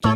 Hey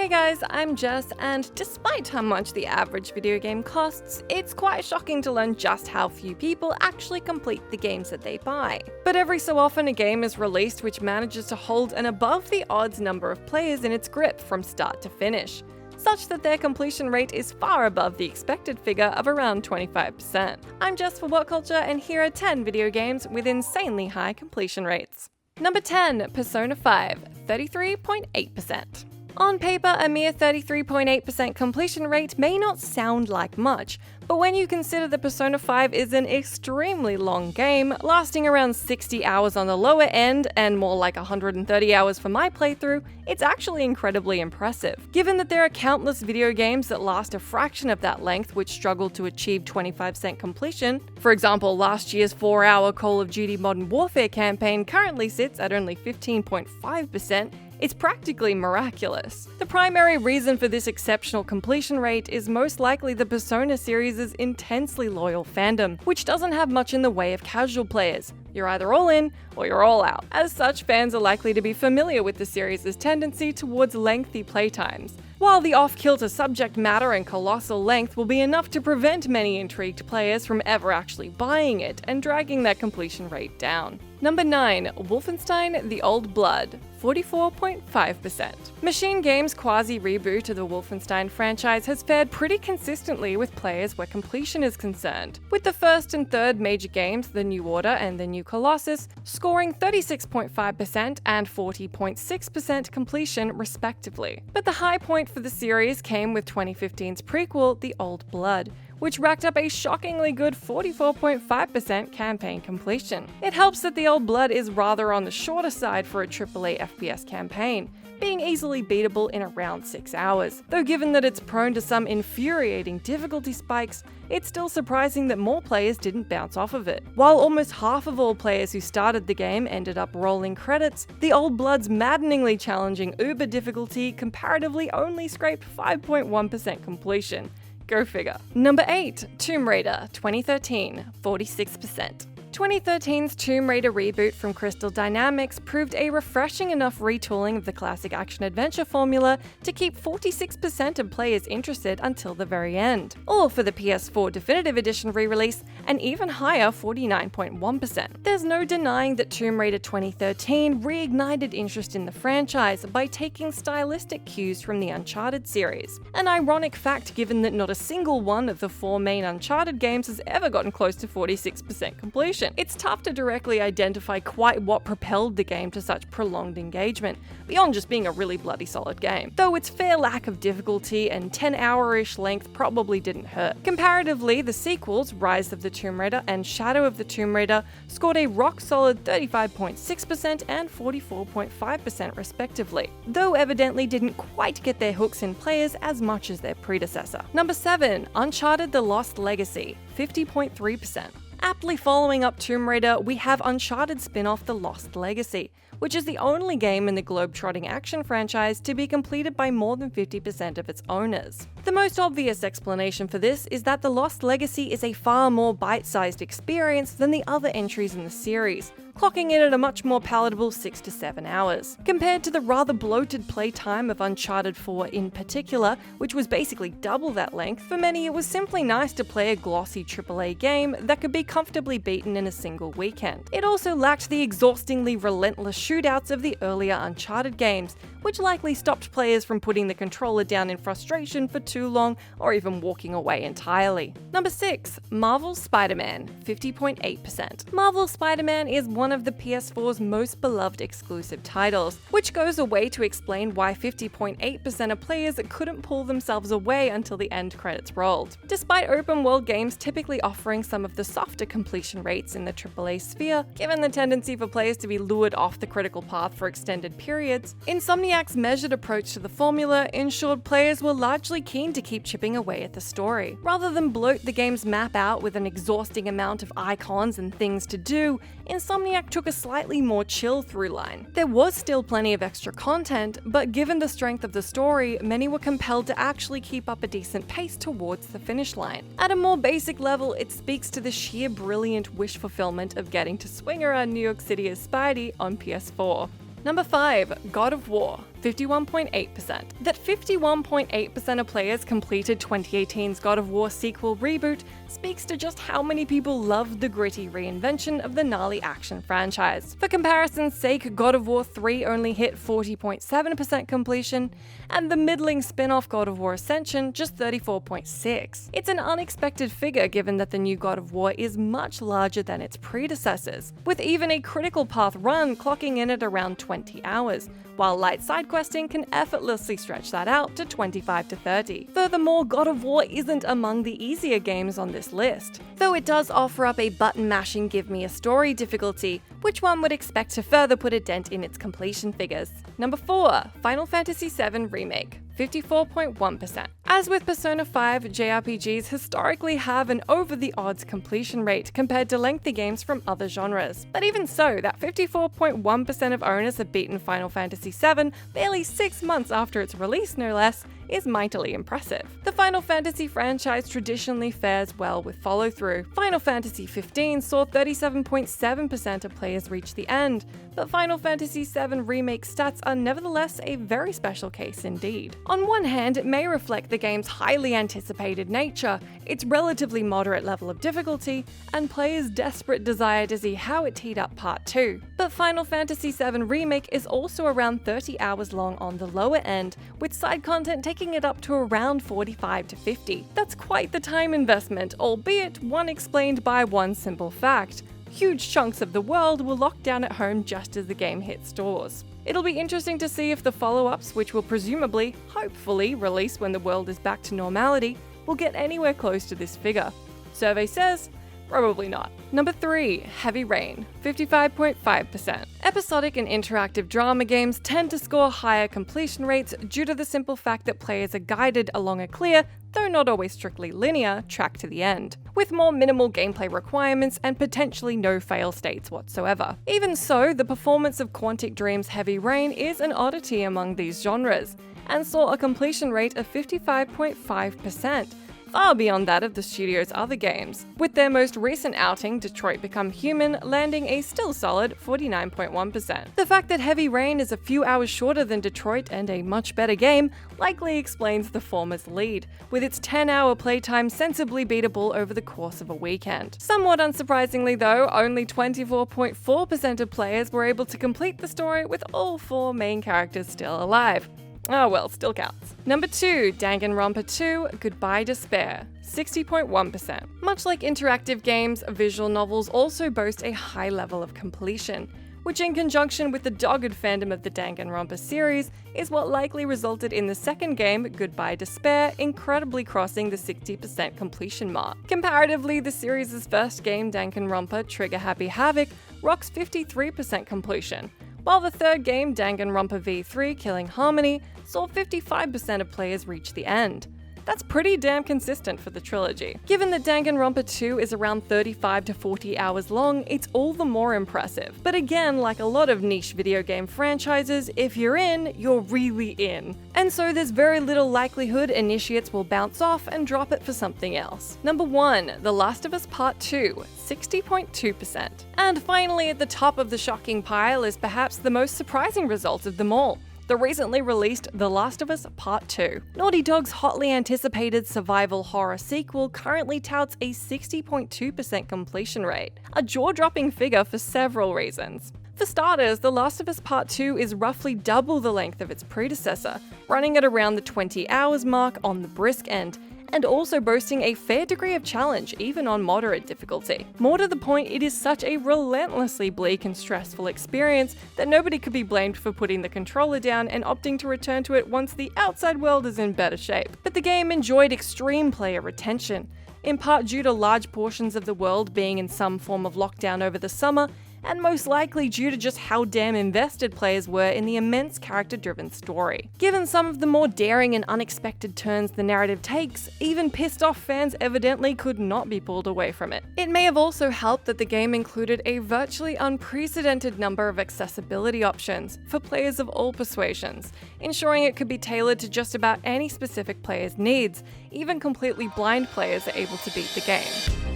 guys, I'm Jess, and despite how much the average video game costs, it's quite shocking to learn just how few people actually complete the games that they buy. But every so often a game is released which manages to hold an above the odds number of players in its grip from start to finish, such that their completion rate is far above the expected figure of around 25%. I'm Jess for WhatCulture, and here are 10 video games with insanely high completion rates. Number 10, Persona 5, 33.8%. On paper, a mere 33.8% completion rate may not sound like much, but when you consider that Persona 5 is an extremely long game, lasting around 60 hours on the lower end and more like 130 hours for my playthrough, it's actually incredibly impressive. Given that there are countless video games that last a fraction of that length which struggle to achieve 25% completion, for example, last year's 4-hour Call of Duty Modern Warfare campaign currently sits at only 15.5%, it's practically miraculous. The primary reason for this exceptional completion rate is most likely the Persona series' intensely loyal fandom, which doesn't have much in the way of casual players. You're either all in or you're all out. As such, fans are likely to be familiar with the series' tendency towards lengthy playtimes, while the off-kilter subject matter and colossal length will be enough to prevent many intrigued players from ever actually buying it and dragging that completion rate down. Number 9, Wolfenstein: The Old Blood, 44.5%. Machine Games' quasi-reboot of the Wolfenstein franchise has fared pretty consistently with players where completion is concerned, with the first and third major games, The New Order and The New Colossus, scoring 36.5% and 40.6% completion respectively. But the high point for the series came with 2015's prequel, The Old Blood, which racked up a shockingly good 44.5% campaign completion. It helps that The Old Blood is rather on the shorter side for a AAA FPS campaign, being easily beatable in around 6 hours. Though given that it's prone to some infuriating difficulty spikes, it's still surprising that more players didn't bounce off of it. While almost half of all players who started the game ended up rolling credits, The Old Blood's maddeningly challenging Uber difficulty comparatively only scraped 5.1% completion. Go figure. Number 8, Tomb Raider 2013, 46%. 2013's Tomb Raider reboot from Crystal Dynamics proved a refreshing enough retooling of the classic action-adventure formula to keep 46% of players interested until the very end. Or for the PS4 Definitive Edition re-release, an even higher 49.1%. There's no denying that Tomb Raider 2013 reignited interest in the franchise by taking stylistic cues from the Uncharted series. An ironic fact given that not a single one of the 4 main Uncharted games has ever gotten close to 46% completion. It's tough to directly identify quite what propelled the game to such prolonged engagement, beyond just being a really bloody solid game. Though its fair lack of difficulty and 10-hour-ish length probably didn't hurt. Comparatively, the sequels, Rise of the Tomb Raider and Shadow of the Tomb Raider, scored a rock-solid 35.6% and 44.5% respectively, though evidently didn't quite get their hooks in players as much as their predecessor. Number 7, Uncharted: The Lost Legacy, 50.3%. Aptly following up Tomb Raider, we have Uncharted spin-off The Lost Legacy, which is the only game in the globe-trotting action franchise to be completed by more than 50% of its owners. The most obvious explanation for this is that The Lost Legacy is a far more bite-sized experience than the other entries in the series, clocking in at a much more palatable 6 to 7 hours. Compared to the rather bloated playtime of Uncharted 4 in particular, which was basically double that length, for many it was simply nice to play a glossy AAA game that could be comfortably beaten in a single weekend. It also lacked the exhaustingly relentless shootouts of the earlier Uncharted games, which likely stopped players from putting the controller down in frustration for too long or even walking away entirely. Number 6, Marvel's Spider-Man, 50.8%. Marvel's Spider-Man is one of the PS4's most beloved exclusive titles, which goes away to explain why 50.8% of players couldn't pull themselves away until the end credits rolled. Despite open world games typically offering some of the softer completion rates in the AAA sphere, given the tendency for players to be lured off the critical path for extended periods, Insomniac's measured approach to the formula ensured players were largely keen to keep chipping away at the story. Rather than bloat the game's map out with an exhausting amount of icons and things to do, Insomniac took a slightly more chill through line. There was still plenty of extra content, but given the strength of the story, many were compelled to actually keep up a decent pace towards the finish line. At a more basic level, it speaks to the sheer brilliant wish fulfillment of getting to swing around New York City as Spidey on PS4. Number 5, God of War, 51.8%. That 51.8% of players completed 2018's God of War sequel reboot speaks to just how many people loved the gritty reinvention of the gnarly action franchise. For comparison's sake, God of War 3 only hit 40.7% completion, and the middling spin-off God of War Ascension just 34.6%. It's an unexpected figure given that the new God of War is much larger than its predecessors, with even a critical path run clocking in at around 20 hours, while light side questing can effortlessly stretch that out to 25 to 30. Furthermore, God of War isn't among the easier games on this list, though it does offer up a button-mashing give me a story difficulty, which one would expect to further put a dent in its completion figures. Number 4, Final Fantasy VII Remake, 54.1%. As with Persona 5, JRPGs historically have an over-the-odds completion rate compared to lengthy games from other genres. But even so, that 54.1% of owners have beaten Final Fantasy VII barely 6 months after its release, no less, is mightily impressive. The Final Fantasy franchise traditionally fares well with follow-through. Final Fantasy 15 saw 37.7% of players reach the end, but Final Fantasy VII Remake stats are nevertheless a very special case indeed. On one hand, it may reflect the game's highly anticipated nature, its relatively moderate level of difficulty, and players' desperate desire to see how it teed up Part 2. But Final Fantasy VII Remake is also around 30 hours long on the lower end, with side content taking it up to around 45 to 50. That's quite the time investment, albeit one explained by one simple fact: huge chunks of the world were locked down at home just as the game hit stores. It'll be interesting to see if the follow-ups, which will presumably, hopefully, release when the world is back to normality, will get anywhere close to this figure. Survey says, probably not. Number 3, Heavy Rain, 55.5%. Episodic and interactive drama games tend to score higher completion rates due to the simple fact that players are guided along a clear, though not always strictly linear, track to the end, with more minimal gameplay requirements and potentially no fail states whatsoever. Even so, the performance of Quantic Dream's Heavy Rain is an oddity among these genres, and saw a completion rate of 55.5%. Far beyond that of the studio's other games, with their most recent outing, Detroit Become Human, landing a still solid 49.1%. The fact that Heavy Rain is a few hours shorter than Detroit and a much better game likely explains the former's lead, with its 10-hour playtime sensibly beatable over the course of a weekend. Somewhat unsurprisingly though, only 24.4% of players were able to complete the story with all 4 main characters still alive. Oh well, still counts. Number 2, Danganronpa 2, Goodbye Despair, 60.1%. Much like interactive games, visual novels also boast a high level of completion, which in conjunction with the dogged fandom of the Danganronpa series is what likely resulted in the second game, Goodbye Despair, incredibly crossing the 60% completion mark. Comparatively, the series' first game, Danganronpa Trigger Happy Havoc, rocks 53% completion, while the third game, Danganronpa V3 Killing Harmony, saw 55% of players reach the end. That's pretty damn consistent for the trilogy. Given that Danganronpa 2 is around 35 to 40 hours long, it's all the more impressive. But again, like a lot of niche video game franchises, if you're in, you're really in. And so there's very little likelihood initiates will bounce off and drop it for something else. Number 1, The Last of Us Part 2, 60.2%. And finally, at the top of the shocking pile is perhaps the most surprising result of them all: the recently released The Last of Us Part 2. Naughty Dog's hotly anticipated survival horror sequel currently touts a 60.2% completion rate, a jaw-dropping figure for several reasons. For starters, The Last of Us Part 2 is roughly double the length of its predecessor, running at around the 20 hours mark on the brisk end, and also boasting a fair degree of challenge, even on moderate difficulty. More to the point, it is such a relentlessly bleak and stressful experience that nobody could be blamed for putting the controller down and opting to return to it once the outside world is in better shape. But the game enjoyed extreme player retention, in part due to large portions of the world being in some form of lockdown over the summer, and most likely due to just how damn invested players were in the immense character-driven story. Given some of the more daring and unexpected turns the narrative takes, even pissed-off fans evidently could not be pulled away from it. It may have also helped that the game included a virtually unprecedented number of accessibility options for players of all persuasions, ensuring it could be tailored to just about any specific player's needs. Even completely blind players are able to beat the game.